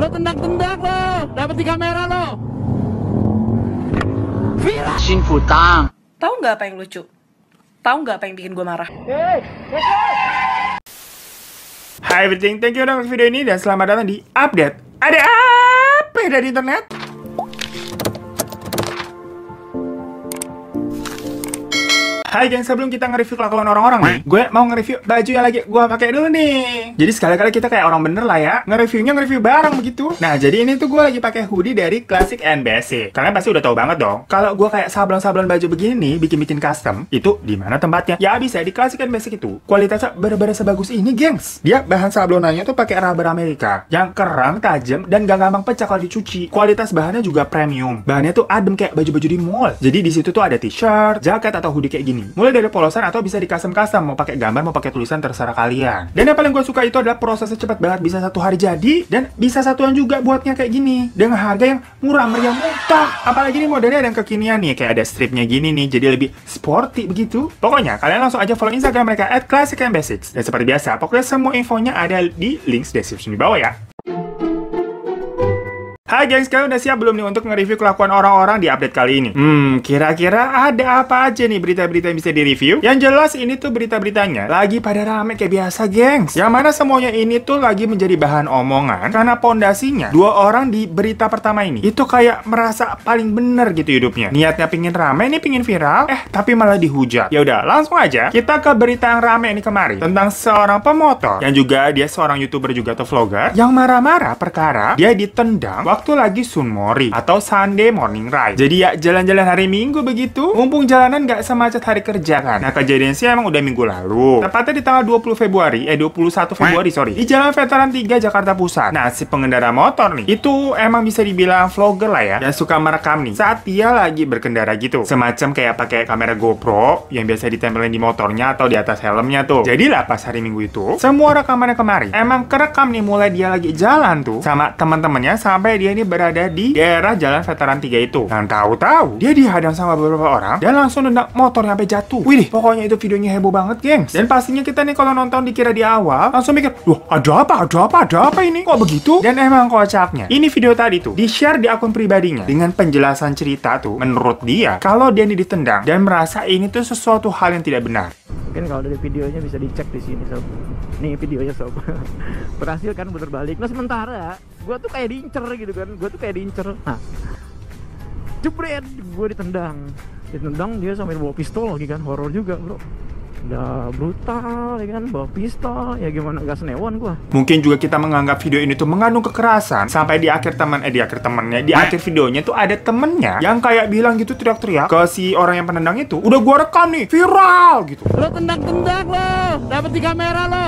tendak-tendak lo, dapat di kamera lo. Viral. Shin Futang. Tahu nggak apa yang lucu? Tahu nggak apa yang bikin gue marah? Hai everything, thank you udah nonton video ini dan selamat datang di update. Ada apa dari internet? Hai geng, sebelum kita nge-review kelakuan orang-orang nih, gue mau nge-review baju yang lagi gue pakai dulu nih. Jadi sekali-kali kita kayak orang bener lah ya, nge-review bareng begitu. Nah, jadi ini tuh gue lagi pakai hoodie dari Classic and Basic. Kalian pasti udah tahu banget dong, kalau gue kayak sablon-sablon baju begini nih, bikin-bikin custom, itu di mana tempatnya? Ya bisa di Classic and Basic itu. Kualitasnya bener-bener sebagus ini, gengs. Dia bahan sablonannya tuh pakai rubber Amerika, yang kerang, tajam, dan gak gampang pecah kalau dicuci. Kualitas bahannya juga premium. Bahannya tuh adem kayak baju-baju di mall. Jadi di situ tuh ada t-shirt, jaket atau hoodie kayak gini. Mulai dari polosan atau bisa di custom-custom, mau pakai gambar, mau pakai tulisan, terserah kalian. Dan yang paling gue suka itu adalah prosesnya cepat banget, bisa 1 hari jadi, dan bisa satuan juga buatnya kayak gini, dengan harga yang murah meriah muntah. Apalagi nih modelnya ada yang kekinian nih, kayak ada stripnya gini nih, jadi lebih sporty begitu. Pokoknya kalian langsung aja follow Instagram mereka @classicandbasics. Dan seperti biasa, pokoknya semua infonya ada di link description di bawah ya. Hai gengs, kalian udah siap belum nih untuk nge-review kelakuan orang-orang di update kali ini? Kira-kira ada apa aja nih berita-berita yang bisa di-review? Yang jelas ini tuh berita-beritanya lagi pada rame kayak biasa, gengs. Yang mana semuanya ini tuh lagi menjadi bahan omongan karena pondasinya 2 orang di berita pertama ini itu kayak merasa paling bener gitu hidupnya. Niatnya pingin rame nih, pingin viral, tapi malah dihujat. Ya udah, langsung aja kita ke berita yang rame ini kemarin tentang seorang pemotor yang juga dia seorang YouTuber juga atau vlogger yang marah-marah perkara dia ditendang waktu lagi Sunmori atau Sunday Morning Ride. Jadi ya jalan-jalan hari Minggu begitu, mumpung jalanan nggak semacet hari kerja kan. Nah, kejadian sih emang udah minggu lalu. Tepatnya di tanggal 21 Februari sorry, di Jalan Veteran 3 Jakarta Pusat. Nah, si pengendara motor nih itu emang bisa dibilang vlogger lah ya, yang suka merekam nih saat dia lagi berkendara gitu. Semacam kayak pakai kamera GoPro yang biasa ditempelin di motornya atau di atas helmnya tuh. Jadi lah pas hari Minggu itu, semua rekamannya kemarin emang kerekam nih mulai dia lagi jalan tuh sama teman-temannya sampai dia ini berada di daerah Jalan Veteran 3 itu. Dan tahu-tahu dia dihadang sama beberapa orang dan langsung nendang motornya sampai jatuh. Wih, pokoknya itu videonya heboh banget, gengs. Dan pastinya kita nih kalau nonton dikira di awal langsung mikir, "Wah, ada apa ini? Kok begitu?" Dan emang kocaknya, ini video tadi tuh di-share di akun pribadinya dengan penjelasan cerita tuh menurut dia kalau dia ini ditendang dan merasa ini tuh sesuatu hal yang tidak benar. Mungkin kalau dari videonya bisa dicek di sini, sob. Nih videonya, sob. Berhasil kan putar balik. Nah, sementara gua tuh kayak diincer gitu kan. Nah, jebret, gua ditendang dia sampai bawa pistol lagi kan. Horor juga, bro. Udah brutal ya kan, bawa pistol, ya gimana gak senewan gua. Mungkin juga kita menganggap video ini tuh mengandung kekerasan sampai di akhir videonya tuh ada temennya yang kayak bilang gitu, teriak-teriak ke si orang yang penendang itu, "Udah gua rekam nih, viral!" gitu. Lo tendak-tendak lo, dapat di kamera lo.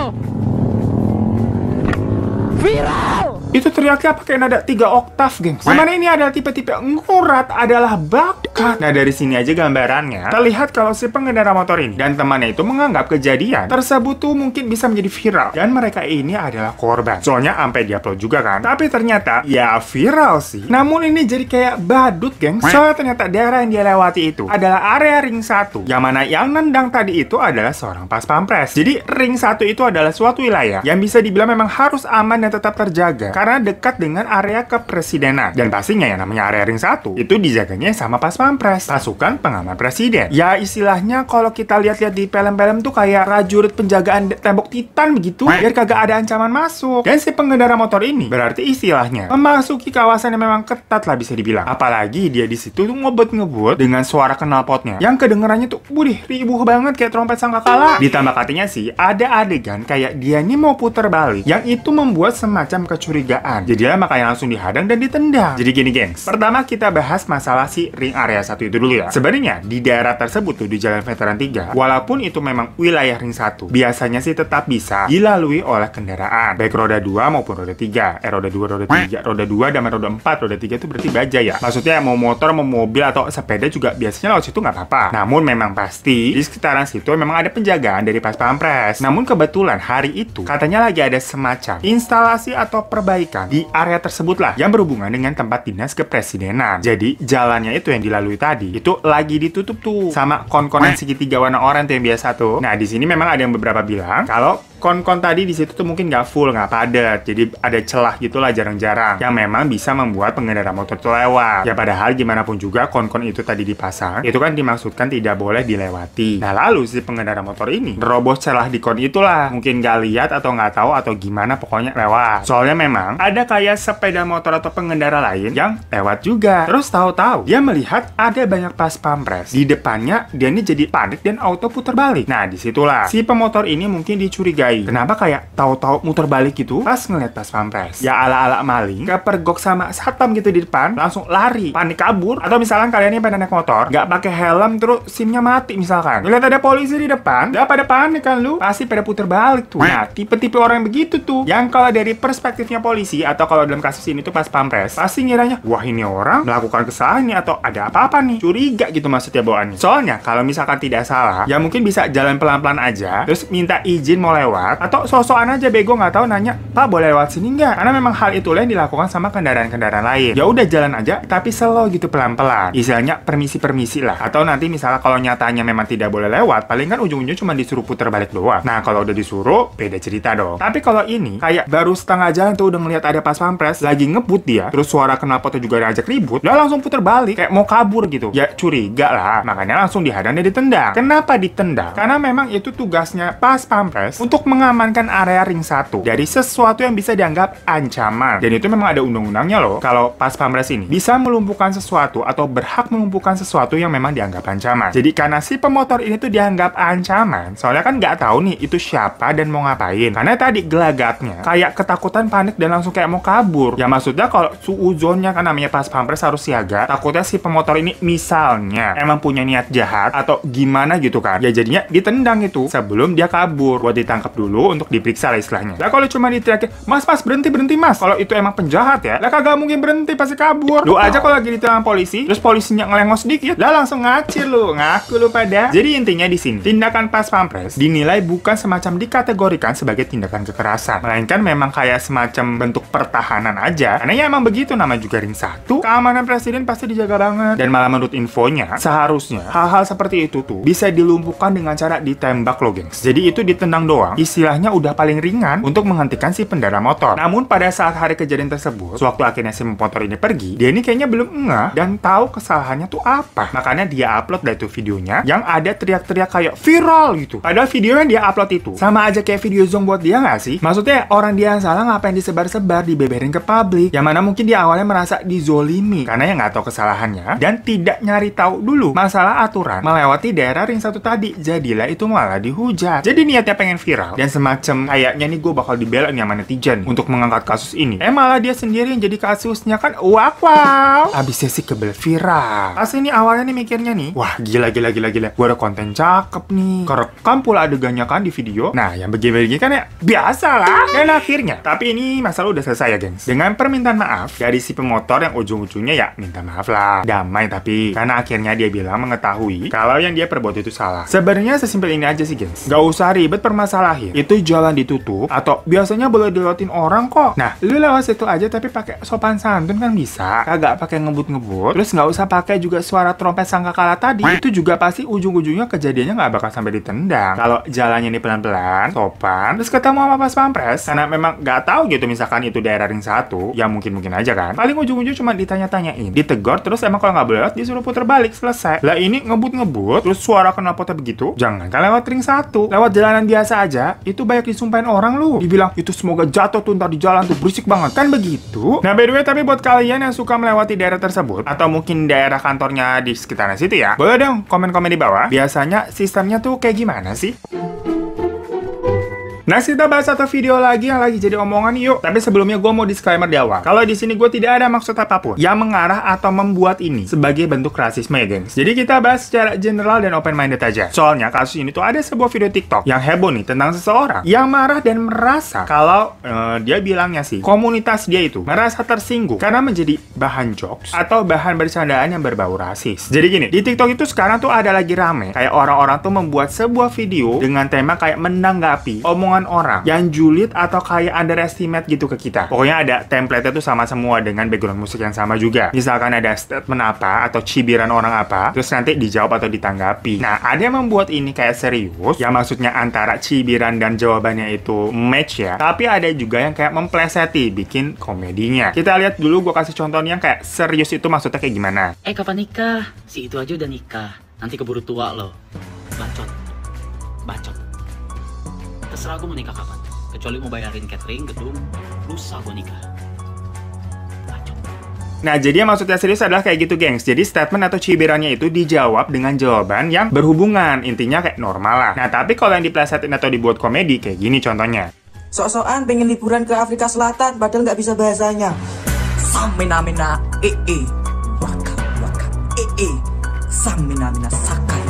Viral. Itu teriaknya pakai nada 3 oktav, gengs. Dimana ini adalah tipe-tipe ngurat adalah bakat. Nah, dari sini aja gambarannya terlihat kalau si pengendara motor ini dan temannya itu menganggap kejadian tersebut tuh mungkin bisa menjadi viral dan mereka ini adalah korban. Soalnya sampai diupload juga kan. Tapi ternyata ya viral sih. Namun ini jadi kayak badut, gengs. Soalnya ternyata daerah yang dia lewati itu adalah area ring 1. Yang mana yang nendang tadi itu adalah seorang pas pampres. Jadi ring 1 itu adalah suatu wilayah yang bisa dibilang memang harus aman dan tetap terjaga karena dekat dengan area kepresidenan. Dan pastinya yang namanya area ring 1 itu dijaganya sama pas pampres, pasukan pengaman presiden. Ya istilahnya kalau kita lihat-lihat di film-film tuh kayak prajurit penjagaan tembok Titan begitu, biar kagak ada ancaman masuk. Dan si pengendara motor ini berarti istilahnya memasuki kawasan yang memang ketat lah bisa dibilang. Apalagi dia di situ tuh ngebut-ngebut dengan suara knalpotnya yang kedengarannya tuh ribuh banget kayak trompet sangkakala. Ditambah katanya sih ada adegan kayak dia nih mau putar balik yang itu membuat semacam kecurigaan. Jadilah makanya langsung dihadang dan ditendang. Jadi gini, gengs. Pertama kita bahas masalah si ring area 1 itu dulu ya. Sebenarnya di daerah tersebut tuh di Jalan Veteran 3, walaupun itu memang wilayah ring 1, biasanya sih tetap bisa dilalui oleh kendaraan baik roda 2 maupun roda 3. Roda 2, roda 3, roda 2 dan roda 4, roda 3 itu berarti baja ya. Maksudnya mau motor, mau mobil atau sepeda juga biasanya lewat situ nggak apa-apa. Namun memang pasti di sekitaran situ memang ada penjagaan dari pas pampres. Namun kebetulan hari itu katanya lagi ada semacam instalasi atau perbaikan di area tersebut lah yang berhubungan dengan tempat dinas kepresidenan. Jadi jalannya itu yang dilalui tadi itu lagi ditutup tuh sama kon-konan segitiga warna oranye yang biasa tuh. Nah, di sini memang ada yang beberapa bilang kalau kon-kon tadi di situ tuh mungkin nggak full, nggak padat, jadi ada celah gitulah jarang-jarang yang memang bisa membuat pengendara motor itu lewat. Ya padahal gimana pun juga kon-kon itu tadi dipasang, itu kan dimaksudkan tidak boleh dilewati. Nah lalu si pengendara motor ini nerobos celah di kon itulah, mungkin nggak lihat atau nggak tahu atau gimana, pokoknya lewat. Soalnya memang ada kayak sepeda motor atau pengendara lain yang lewat juga. Terus tahu-tahu dia melihat ada banyak pas pampres di depannya, dia ini jadi panik dan auto putar balik. Nah disitulah si pemotor ini mungkin dicurigai. Kenapa kayak tahu-tahu muter balik gitu pas ngeliat pas pampres? Ya ala-ala maling, kepergok sama satpam gitu di depan, langsung lari, panik kabur. Atau misalkan kalian ini pada naik motor, nggak pakai helm terus SIM-nya mati misalkan. Ngeliat ada polisi di depan, udah pada panik kan lu? Pasti pada putar balik tuh. Nah tipe-tipe orang yang begitu tuh, yang kalau dari perspektifnya polisi atau kalau dalam kasus ini tuh pas pampres, pasti ngiranya, wah ini orang melakukan kesalahan nih atau ada apa-apa nih, curiga gitu maksudnya bawaannya. Soalnya kalau misalkan tidak salah, ya mungkin bisa jalan pelan-pelan aja, terus minta izin mau lewat, atau so-soan aja bego nggak tahu nanya, Pak boleh lewat sini nggak? Karena memang hal itulah yang dilakukan sama kendaraan-kendaraan lain. Ya udah jalan aja, tapi slow gitu pelan-pelan. Istilahnya permisi-permisi lah. Atau nanti misalnya kalau nyatanya memang tidak boleh lewat, paling kan ujung-ujungnya cuma disuruh putar balik doang. Nah kalau udah disuruh, beda cerita dong. Tapi kalau ini kayak baru setengah jalan tuh udah ngeliat ada pas pampres, lagi ngebut dia, terus suara knalpotnya juga ngajak ribut, udah langsung putar balik kayak mau kabur gitu. Ya curiga lah, makanya langsung dihadang dan ditendang. Kenapa ditendang? Karena memang itu tugasnya pas pampres untuk mengamankan area ring 1 dari sesuatu yang bisa dianggap ancaman. Dan itu memang ada undang-undangnya loh. Kalau pas pampres ini bisa melumpuhkan sesuatu atau berhak melumpuhkan sesuatu yang memang dianggap ancaman. Jadi karena si pemotor ini tuh dianggap ancaman, soalnya kan nggak tahu nih itu siapa dan mau ngapain. Karena tadi gelagatnya kayak ketakutan, panik dan langsung kayak mau kabur. Ya maksudnya kalau suuzonnya kan namanya pas pampres harus siaga. Takutnya si pemotor ini misalnya emang punya niat jahat atau gimana gitu kan. Ya jadinya ditendang itu sebelum dia kabur, buat ditangkap dulu untuk diperiksa lah istilahnya. Lah kalau cuma diteriakin, mas berhenti mas. Kalau itu emang penjahat ya, lah kagak mungkin berhenti pasti kabur. Lu aja kalau lagi ditilang polisi, terus polisinya ngelengos sedikit, lah langsung ngacir lu, ngaku lu pada. Jadi intinya di sini, tindakan pas pampres dinilai bukan semacam dikategorikan sebagai tindakan kekerasan, melainkan memang kayak semacam bentuk pertahanan aja. Karena ya emang begitu, nama juga ring 1, keamanan presiden pasti dijaga banget. Dan malah menurut infonya, seharusnya hal-hal seperti itu tuh bisa dilumpuhkan dengan cara ditembak loh gengs. Jadi itu ditendang doang, istilahnya udah paling ringan untuk menghentikan si pengendara motor. Namun pada saat hari kejadian tersebut, sewaktu akhirnya si motor ini pergi, dia ini kayaknya belum ngeh dan tahu kesalahannya tuh apa. Makanya dia upload dah itu videonya yang ada teriak-teriak kayak viral gitu. Padahal video yang dia upload itu sama aja kayak video zong buat dia nggak sih? Maksudnya orang dia yang salah ngapain disebar-sebar, dibeberin ke publik? Yang mana mungkin dia awalnya merasa dizolimi karena yang nggak tahu kesalahannya dan tidak nyari tahu dulu masalah aturan melewati daerah ring 1 tadi. Jadilah itu malah dihujat. Jadi niatnya pengen viral dan semacam kayaknya nih gue bakal dibela nih sama netizen untuk mengangkat kasus ini. Malah dia sendiri yang jadi kasusnya kan. Wow. Abisnya sih kebel viral. Pas ini awalnya nih mikirnya nih, wah gila. Gue ada konten cakep nih. Kerekam pula adegannya kan di video. Nah yang begini-begini kan ya biasa lah. Dan akhirnya, tapi ini masalah udah selesai ya gengs. Dengan permintaan maaf dari si pemotor yang ujung-ujungnya ya minta maaf lah. Damai tapi. Karena akhirnya dia bilang mengetahui kalau yang dia perbuat itu salah. Sebenarnya sesimpel ini aja sih gengs. Gak usah ribet permasalahin. Itu jalan ditutup atau biasanya boleh dilewatin orang kok. Nah lu lewat situ aja tapi pakai sopan santun kan bisa. Kagak pakai ngebut-ngebut. Terus nggak usah pakai juga suara trompet sangkakala tadi. Itu juga pasti ujung-ujungnya kejadiannya nggak bakal sampai ditendang. Kalau jalannya ini pelan-pelan, sopan, terus ketemu sama pas pampres, karena memang nggak tahu gitu misalkan itu daerah ring 1, ya mungkin aja kan. Paling ujung-ujung cuma ditanya-tanyain, ditegor, terus emang kalau nggak boleh lewat disuruh puter balik, selesai. Lah ini ngebut-ngebut, terus suara knalpotnya begitu, jangan kan lewat ring 1, lewat jalanan biasa aja, itu banyak disumpahin orang lu. Dibilang itu semoga jatuh tuh ntar di jalan tuh berisik banget, kan begitu. Nah by the way tapi buat kalian yang suka melewati daerah tersebut, atau mungkin daerah kantornya di sekitaran situ ya, boleh dong komen-komen di bawah. Biasanya sistemnya tuh kayak gimana sih? Nah, kita bahas satu video lagi yang lagi jadi omongan yuk. Tapi sebelumnya gue mau disclaimer di awal. Kalau di sini gue tidak ada maksud apapun yang mengarah atau membuat ini sebagai bentuk rasisme ya, gengs. Jadi kita bahas secara general dan open-minded aja. Soalnya kasus ini tuh ada sebuah video TikTok yang heboh nih tentang seseorang yang marah dan merasa kalau dia bilangnya sih komunitas dia itu merasa tersinggung karena menjadi bahan jokes atau bahan bercandaan yang berbau rasis. Jadi gini, di TikTok itu sekarang tuh ada lagi rame kayak orang-orang tuh membuat sebuah video dengan tema kayak menanggapi omongan omongan orang yang julid atau kayak underestimate gitu ke kita. Pokoknya ada template-nya tuh sama semua dengan background musik yang sama juga. Misalkan ada statement apa atau cibiran orang apa, terus nanti dijawab atau ditanggapi. Nah, ada yang membuat ini kayak serius, yang maksudnya antara cibiran dan jawabannya itu match ya. Tapi ada juga yang kayak mempleseti, bikin komedinya. Kita lihat dulu, gue kasih contohnya yang kayak serius itu maksudnya kayak gimana. Kapan nikah? Si itu aja udah nikah. Nanti keburu tua loh. Bacot. Bacot. Terserah gue mau nikah kapan. Kecuali mau bayarin catering, gedung, lusa gue nikah. Bacot. Nah, jadi yang maksudnya serius adalah kayak gitu, gengs. Jadi statement atau cibirannya itu dijawab dengan jawaban yang berhubungan. Intinya kayak normal lah. Nah, tapi kalau yang diplesetin atau dibuat komedi, kayak gini contohnya. Sok-sokan pengen liburan ke Afrika Selatan, padahal nggak bisa bahasanya. Samina-mina, waka, samina-mina, sakai,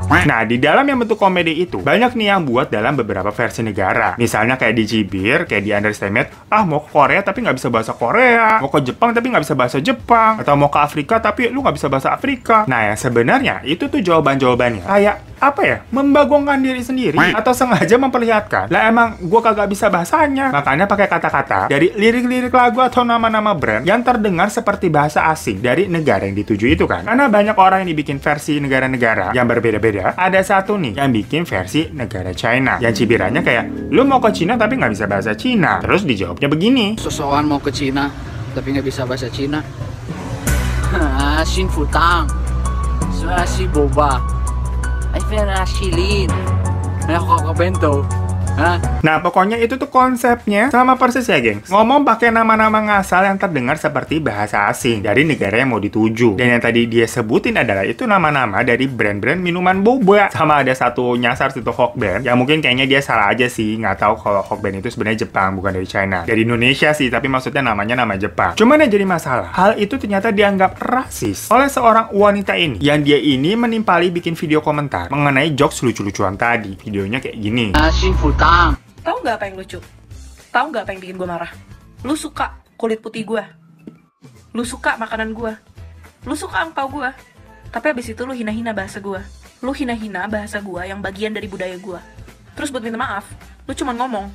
Nah, di dalam yang bentuk komedi itu, banyak nih yang buat dalam beberapa versi negara. Misalnya kayak dicibir, kayak di underestimate, mau ke Korea tapi nggak bisa bahasa Korea, mau ke Jepang tapi nggak bisa bahasa Jepang, atau mau ke Afrika tapi lu nggak bisa bahasa Afrika. Nah, yang sebenarnya itu tuh jawaban-jawabannya kayak apa ya, membagongkan diri sendiri atau sengaja memperlihatkan lah emang gua kagak bisa bahasanya, makanya pakai kata-kata dari lirik-lirik lagu atau nama-nama brand yang terdengar seperti bahasa asing dari negara yang dituju itu kan. Karena banyak orang yang dibikin versi negara-negara yang berbeda-beda. Ada satu nih yang bikin versi negara China yang cibirannya kayak lu mau ke Cina tapi nggak bisa bahasa Cina, terus dijawabnya begini. Sosokan mau ke Cina tapi nggak bisa bahasa Cina. Xin futang, si boba. Bento. Nah, pokoknya itu tuh konsepnya sama persis ya, gengs. Ngomong pakai nama-nama ngasal yang terdengar seperti bahasa asing dari negara yang mau dituju. Dan yang tadi dia sebutin adalah itu nama-nama dari brand-brand minuman boba. Sama ada satu nyasar situ Hokben, yang mungkin kayaknya dia salah aja sih. Nggak tahu kalau Hokben itu sebenarnya Jepang, bukan dari China. Dari Indonesia sih, tapi maksudnya namanya nama Jepang. Cuman yang jadi masalah, hal itu ternyata dianggap rasis oleh seorang wanita ini. Yang dia ini menimpali bikin video komentar mengenai jokes lucu-lucuan tadi. Videonya kayak gini. Tahu nggak apa yang lucu? Tahu nggak apa yang bikin gue marah? Lu suka kulit putih gue, lu suka makanan gue, lu suka angpau gue, tapi abis itu lu hina-hina bahasa gue, lu hina-hina bahasa gue yang bagian dari budaya gue. Terus buat minta maaf, lu cuma ngomong,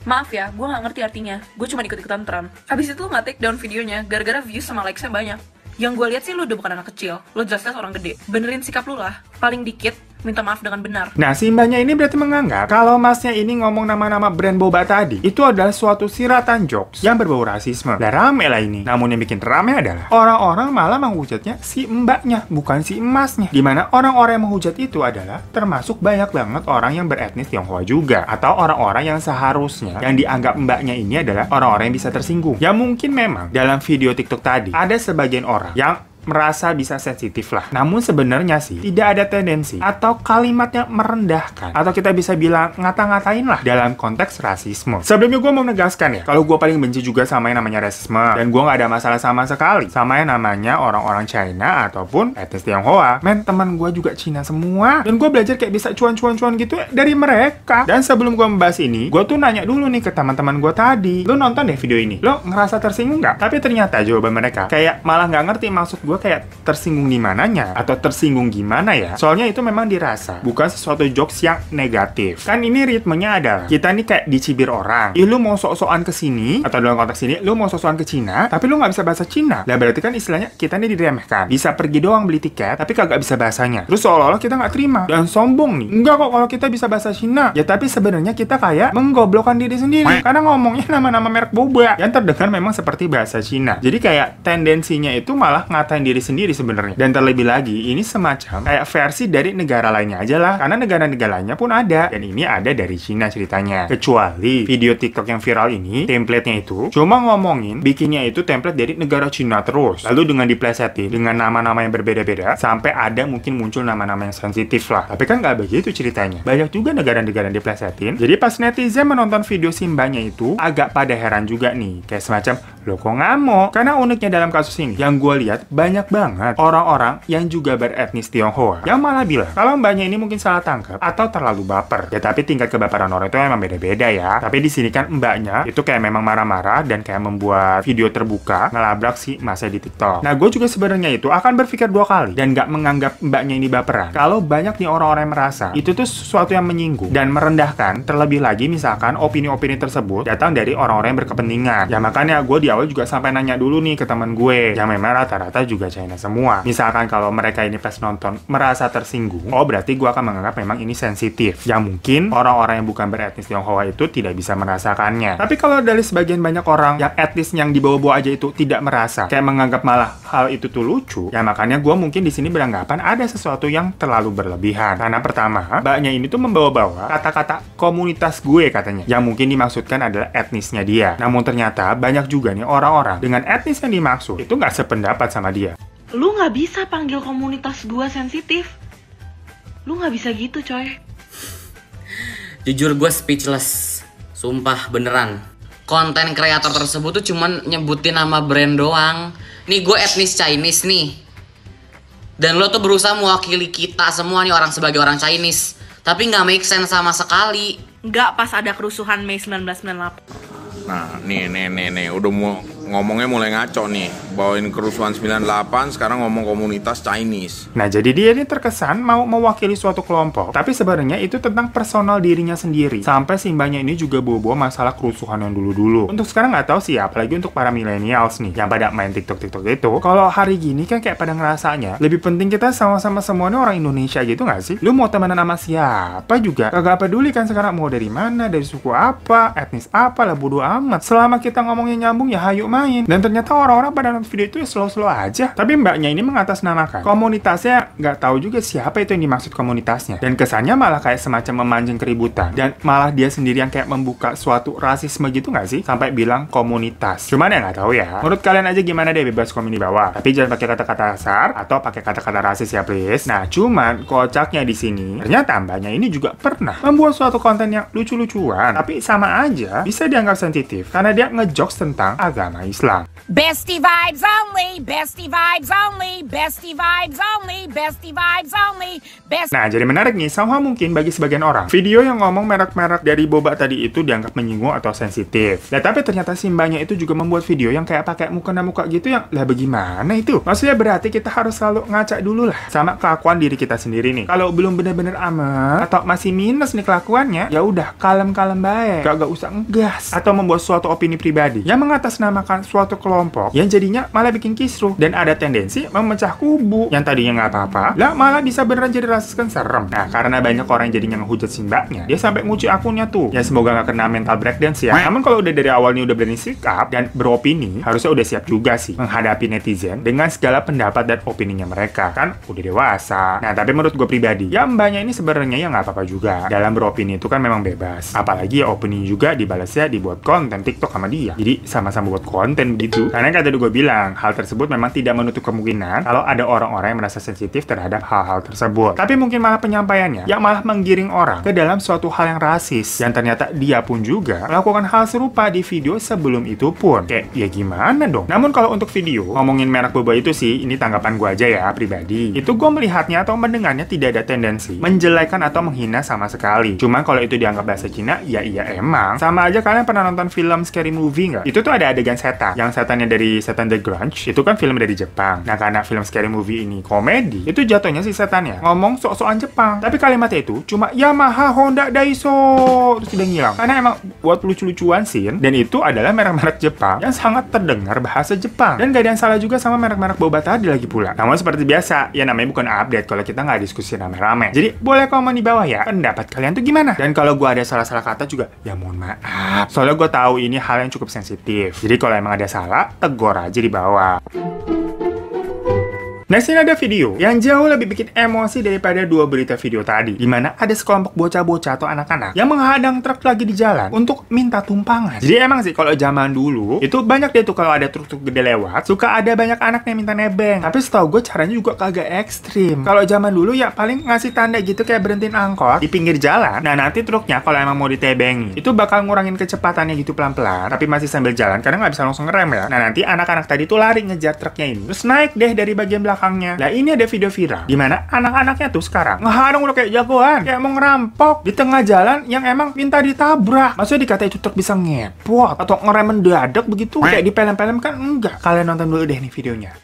maaf ya, gue nggak ngerti artinya, gue cuma ikut-ikutan tren. Abis itu lu nggak take down videonya, gara-gara views sama likes-nya banyak. Yang gue lihat sih lu udah bukan anak kecil, lu jelas-jelas orang gede. Benerin sikap lu lah, paling dikit minta maaf dengan benar. Nah, si mbaknya ini berarti menganggap kalau masnya ini ngomong nama-nama brand boba tadi itu adalah suatu siratan jokes yang berbau rasisme. Lah rame lah ini. Namun yang bikin rame adalah orang-orang malah menghujatnya si mbaknya, bukan si emasnya. Dimana orang-orang yang menghujat itu adalah termasuk banyak banget orang yang beretnis Tionghoa juga, atau orang-orang yang seharusnya yang dianggap mbaknya ini adalah orang-orang yang bisa tersinggung. Ya mungkin memang dalam video TikTok tadi ada sebagian orang yang merasa bisa sensitif lah. Namun sebenarnya sih tidak ada tendensi atau kalimatnya merendahkan atau kita bisa bilang ngata-ngatain lah dalam konteks rasisme. Sebelumnya gue mau menegaskan ya, kalau gue paling benci juga sama yang namanya rasisme, dan gue nggak ada masalah sama sekali sama yang namanya orang-orang China ataupun etnis Tionghoa. Men, teman gue juga Cina semua, dan gue belajar kayak bisa cuan-cuan-cuan gitu dari mereka. Dan sebelum gue membahas ini, gue tuh nanya dulu nih ke teman-teman gue tadi, lu nonton deh video ini, lo ngerasa tersinggung nggak? Tapi ternyata jawaban mereka kayak malah nggak ngerti maksud gue kayak tersinggung di mananya atau tersinggung gimana ya. Soalnya itu memang dirasa bukan sesuatu jokes yang negatif. Kan ini ritmenya adalah kita nih kayak dicibir orang. Lu mau sok-sokan ke sini, atau dalam konteks ini lu mau sok-sokan ke Cina, tapi lu nggak bisa bahasa Cina. Lah berarti kan istilahnya kita nih diremehkan. Bisa pergi doang beli tiket, tapi kagak bisa bahasanya. Terus seolah-olah kita nggak terima dan sombong nih. Enggak kok kalau kita bisa bahasa Cina. Ya tapi sebenarnya kita kayak menggoblokkan diri sendiri karena ngomongnya nama-nama merek boba yang terdengar memang seperti bahasa Cina. Jadi kayak tendensinya itu malah ngatain diri sendiri sebenarnya. Dan terlebih lagi, ini semacam kayak versi dari negara lainnya aja lah. Karena negara-negara lainnya pun ada. Dan ini ada dari Cina ceritanya. Kecuali video TikTok yang viral ini, template-nya itu cuma ngomongin, bikinnya itu template dari negara Cina terus. Lalu dengan diplesetin, dengan nama-nama yang berbeda-beda, sampai ada mungkin muncul nama-nama yang sensitif lah. Tapi kan nggak begitu ceritanya. Banyak juga negara-negara yang diplesetin. Jadi pas netizen menonton video simbanya itu, agak pada heran juga nih. Kayak semacam, Loh kok ngamuk? Karena uniknya dalam kasus ini, yang gue lihat banyak banget orang-orang yang juga beretnis Tionghoa yang malah bilang kalau mbaknya ini mungkin salah tangkap atau terlalu baper. Ya tapi tingkat kebaperan orang itu memang beda-beda ya. Tapi di sini kan mbaknya itu kayak memang marah-marah dan kayak membuat video terbuka ngelabrak si masnya di TikTok. Nah gue juga sebenarnya itu akan berpikir 2 kali dan nggak menganggap mbaknya ini baperan. Kalau banyak nih orang-orang yang merasa itu tuh sesuatu yang menyinggung dan merendahkan, terlebih lagi misalkan opini-opini tersebut datang dari orang-orang yang berkepentingan. Ya makanya gue di awal juga sampai nanya dulu nih ke teman gue yang memang rata-rata juga China semua. Misalkan kalau mereka ini pas nonton merasa tersinggung, oh berarti gue akan menganggap memang ini sensitif. Yang mungkin orang-orang yang bukan beretnis Tionghoa itu tidak bisa merasakannya. Tapi kalau dari sebagian banyak orang yang etnis yang dibawa-bawa aja itu tidak merasa, kayak menganggap malah hal itu tuh lucu, ya makanya gue mungkin di sini beranggapan ada sesuatu yang terlalu berlebihan. Karena pertama, mbaknya ini tuh membawa-bawa kata-kata komunitas gue katanya, yang mungkin dimaksudkan adalah etnisnya dia. Namun ternyata banyak juga nih orang-orang dengan etnis yang dimaksud itu nggak sependapat sama dia. Lu nggak bisa panggil komunitas gua sensitif. Lu nggak bisa gitu, coy. Jujur gue speechless. Sumpah beneran. Konten kreator tersebut tuh cuman nyebutin nama brand doang. Nih gue etnis Chinese nih. Dan lo tuh berusaha mewakili kita semua nih orang sebagai orang Chinese. Tapi nggak make sense sama sekali. Nggak pas ada kerusuhan Mei 1998. Nah, nih, udah ngomongnya mulai ngaco nih. Bawain kerusuhan 98, sekarang ngomong komunitas Chinese. Nah, jadi dia ini terkesan mau mewakili suatu kelompok, tapi sebenarnya itu tentang personal dirinya sendiri. Sampai simbahnya ini juga bawa-bawa masalah kerusuhan yang dulu-dulu. Untuk sekarang nggak tahu sih, apalagi untuk para millennials nih, yang pada main TikTok itu. Kalau hari gini kan kayak pada ngerasanya, lebih penting kita sama-sama semuanya orang Indonesia gitu nggak sih? Lu mau temenan sama siapa juga? Kagak peduli kan sekarang mau dari mana, dari suku apa, etnis apa lah, bodo amat. Selama kita ngomongnya nyambung ya hayu main. Dan ternyata orang-orang pada nonton video itu ya slow-slow aja. Tapi mbaknya ini mengatasnamakan komunitasnya, nggak tahu juga siapa itu yang dimaksud komunitasnya. Dan kesannya malah kayak semacam memancing keributan. Dan malah dia sendiri yang kayak membuka suatu rasisme gitu nggak sih? Sampai bilang komunitas. Cuman ya nggak tahu ya. Menurut kalian aja gimana deh, bebas komen di bawah. Tapi jangan pakai kata-kata kasar atau pakai kata-kata rasis ya please. Nah cuman kocaknya di sini ternyata mbaknya ini juga pernah membuat suatu konten yang lucu-lucuan. Tapi sama aja bisa dianggap sensitif karena dia ngejokes tentang agama Islam. Bestie vibes only, bestie vibes only, bestie vibes only, bestie vibes only, Nah, jadi menarik nih, sama mungkin bagi sebagian orang, video yang ngomong merek-merek dari boba tadi itu dianggap menyinggung atau sensitif. Nah, tapi ternyata simbahnya itu juga membuat video yang kayak pakai muka gitu yang, lah bagaimana itu? Maksudnya berarti kita harus selalu ngaca dulu lah sama kelakuan diri kita sendiri nih. Kalau belum bener-bener aman atau masih minus nih kelakuannya, ya udah kalem-kalem baik, gak usah ngegas atau membuat suatu opini pribadi yang mengatasnamakan suatu kelompok yang jadinya malah bikin kisruh dan ada tendensi memecah kubu. Yang tadinya nggak apa-apa, lah malah bisa beneran jadi rasis kan serem. Nah, karena banyak orang yang jadinya ngehujat si mbaknya, dia sampai nguci akunnya tuh. Ya semoga nggak kena mental breakdance ya. Namun kalau udah dari awal nih udah berani speak up dan beropini, harusnya udah siap juga sih menghadapi netizen dengan segala pendapat dan opininya mereka. Kan udah dewasa. Nah, tapi menurut gue pribadi, ya mbaknya ini sebenarnya ya nggak apa-apa juga. Dalam beropini itu kan memang bebas. Apalagi ya opini juga dibalasnya dibuat konten TikTok sama dia. Jadi sama-sama buat konten begitu. Karena kata gue bilang, hal tersebut memang tidak menutup kemungkinan kalau ada orang-orang yang merasa sensitif terhadap hal-hal tersebut. Tapi mungkin malah penyampaiannya yang malah menggiring orang ke dalam suatu hal yang rasis. Dan ternyata dia pun juga melakukan hal serupa di video sebelum itu pun. Kayak, ya gimana dong? Namun kalau untuk video, ngomongin merek boba itu sih, ini tanggapan gue aja ya, pribadi. Itu gue melihatnya atau mendengarnya tidak ada tendensi menjelekan atau menghina sama sekali. Cuman kalau itu dianggap bahasa Cina, ya iya emang. Sama aja kalian pernah nonton film Scary Movie nggak? Itu tuh ada adegan setan. Yang setannya dari Setan the Grunge, itu kan film dari Jepang. Nah, karena film Scary Movie ini komedi, itu jatuhnya si setannya ngomong sok-sokan Jepang. Tapi kalimatnya itu cuma Yamaha, Honda, Daiso, terus udah ngilang. Karena emang buat lucu-lucuan sih, dan itu adalah merek-merek Jepang yang sangat terdengar bahasa Jepang. Dan gak ada yang salah juga sama merek-merek boba tadi lagi pula. Namun seperti biasa, ya namanya bukan update kalau kita nggak diskusi rame-rame. Jadi boleh komen di bawah ya, pendapat kalian tuh gimana? Dan kalau gue ada salah-salah kata juga, ya mohon maaf. Soalnya gue tahu ini hal yang cukup sensitif. Jadi kalau emang ada salah, tegur aja di bawah. Next ini ada video yang jauh lebih bikin emosi daripada dua berita video tadi, dimana ada sekelompok bocah-bocah atau anak-anak yang menghadang truk lagi di jalan untuk minta tumpangan. Jadi emang sih kalau zaman dulu itu banyak deh tuh kalau ada truk-truk gede lewat, suka ada banyak anak yang minta nebeng. Tapi setahu gue caranya juga kagak ekstrim. Kalau zaman dulu ya paling ngasih tanda gitu kayak berhentiin angkot di pinggir jalan. Nah nanti truknya kalau emang mau ditebengin itu bakal ngurangin kecepatannya gitu pelan-pelan, tapi masih sambil jalan karena nggak bisa langsung ngerem ya. Nah nanti anak-anak tadi tuh lari ngejar truknya ini, terus naik deh dari bagian belakangnya. Nah ini ada video viral dimana anak-anaknya tuh sekarang ngehadang udah kayak jagoan, kayak mau ngerampok di tengah jalan yang emang minta ditabrak. Maksudnya dikata itu truk bisa ngepot atau ngerem mendadak begitu kayak di film-film kan enggak. Kalian nonton dulu deh nih videonya.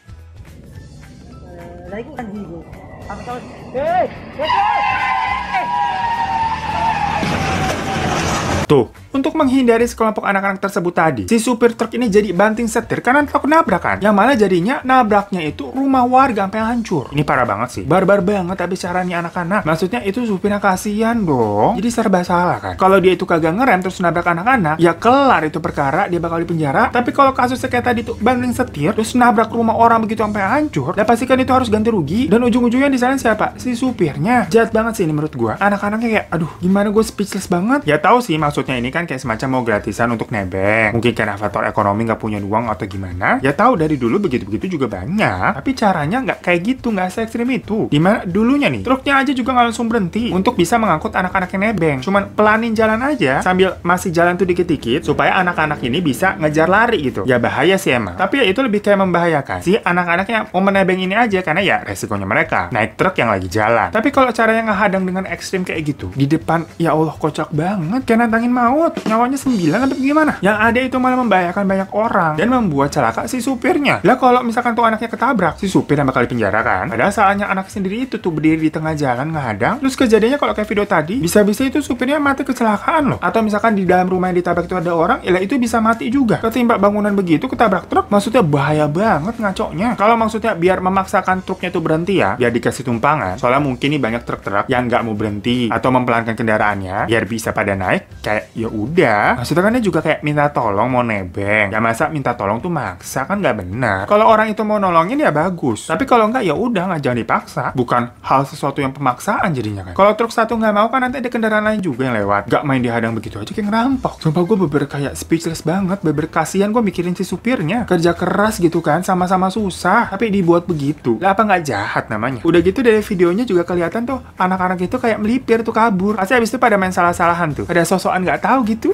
Tuh, untuk menghindari sekelompok anak-anak tersebut tadi, si supir truk ini jadi banting setir karena takut nabrakan. Yang malah jadinya nabraknya itu rumah warga sampai hancur. Ini parah banget sih. Barbar banget habis caranya anak-anak. Maksudnya itu supirnya kasihan dong. Jadi serba salah kan. Kalau dia itu kagak ngerem terus nabrak anak-anak, ya kelar itu perkara, dia bakal dipenjara. Tapi kalau kasusnya kayak tadi tuh banting setir terus nabrak rumah orang begitu sampai hancur, ya pasti kan itu harus ganti rugi. Dan ujung-ujungnya di sana siapa? Si supirnya. Jahat banget sih ini menurut gua. Anak-anaknya kayak aduh, gimana gue speechless banget. Ya tahu sih maksudnya ini kan kayak semacam mau gratisan untuk nebeng. Mungkin karena faktor ekonomi nggak punya uang atau gimana. Ya tahu dari dulu begitu-begitu juga banyak. Tapi caranya nggak kayak gitu, nggak se-ekstrim itu. Dimana dulunya nih, truknya aja juga nggak langsung berhenti untuk bisa mengangkut anak-anak yang nebeng. Cuman pelanin jalan aja sambil masih jalan tuh dikit-dikit supaya anak-anak ini bisa ngejar lari gitu. Ya bahaya sih emang. Tapi ya itu lebih kayak membahayakan si anak-anaknya mau menebeng ini aja karena ya resikonya mereka naik truk yang lagi jalan. Tapi kalau caranya ngehadang dengan ekstrim kayak gitu di depan, ya Allah kocak banget. Kayak nantangin maut. Nyawanya 9 atau gimana? Yang ada itu malah membahayakan banyak orang dan membuat celaka si supirnya. Lah kalau misalkan tuh anaknya ketabrak, si supir yang bakal dipenjara kan? Padahal salahnya anak sendiri itu tuh berdiri di tengah jalan ngehadang. Terus kejadiannya kalau kayak video tadi, bisa-bisa itu supirnya mati kecelakaan loh. Atau misalkan di dalam rumah yang ditabrak itu ada orang, ya itu bisa mati juga. Ketimpa bangunan begitu ketabrak truk, maksudnya bahaya banget ngacoknya. Kalau maksudnya biar memaksakan truknya tuh berhenti ya, biar dikasih tumpangan. Soalnya mungkin nih banyak truk-truk yang nggak mau berhenti atau mempelankan kendaraannya biar bisa pada naik. Kayak ya udah, maksudnya kan dia juga kayak minta tolong mau nebeng. Ya masa minta tolong tuh maksa kan nggak benar. Kalau orang itu mau nolongin ya bagus. Tapi kalau nggak ya udah, nggak, jangan dipaksa. Bukan hal sesuatu yang pemaksaan jadinya kan. Kalau truk satu nggak mau kan nanti ada kendaraan lain juga yang lewat. Nggak main dihadang begitu aja kayak ngerampok. Sumpah gue beber kayak speechless banget. Beber kasihan gue mikirin si supirnya. Kerja keras gitu kan, sama-sama susah. Tapi dibuat begitu. Lah apa nggak jahat namanya? Udah gitu dari videonya juga kelihatan tuh anak-anak itu kayak melipir tuh kabur. Pasti habis itu pada main salah-salahan tuh. Ada sosokan nggak tahu gitu.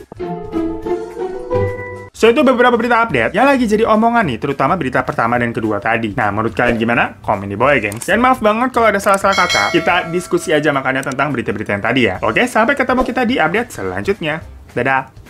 So itu beberapa berita update yang lagi jadi omongan nih, terutama berita pertama dan kedua tadi. Nah, menurut kalian gimana? Komen di bawah ya, gengs. Dan maaf banget kalau ada salah-salah kata. Kita diskusi aja makanya tentang berita-berita yang tadi ya. Oke, sampai ketemu kita di update selanjutnya. Dadah!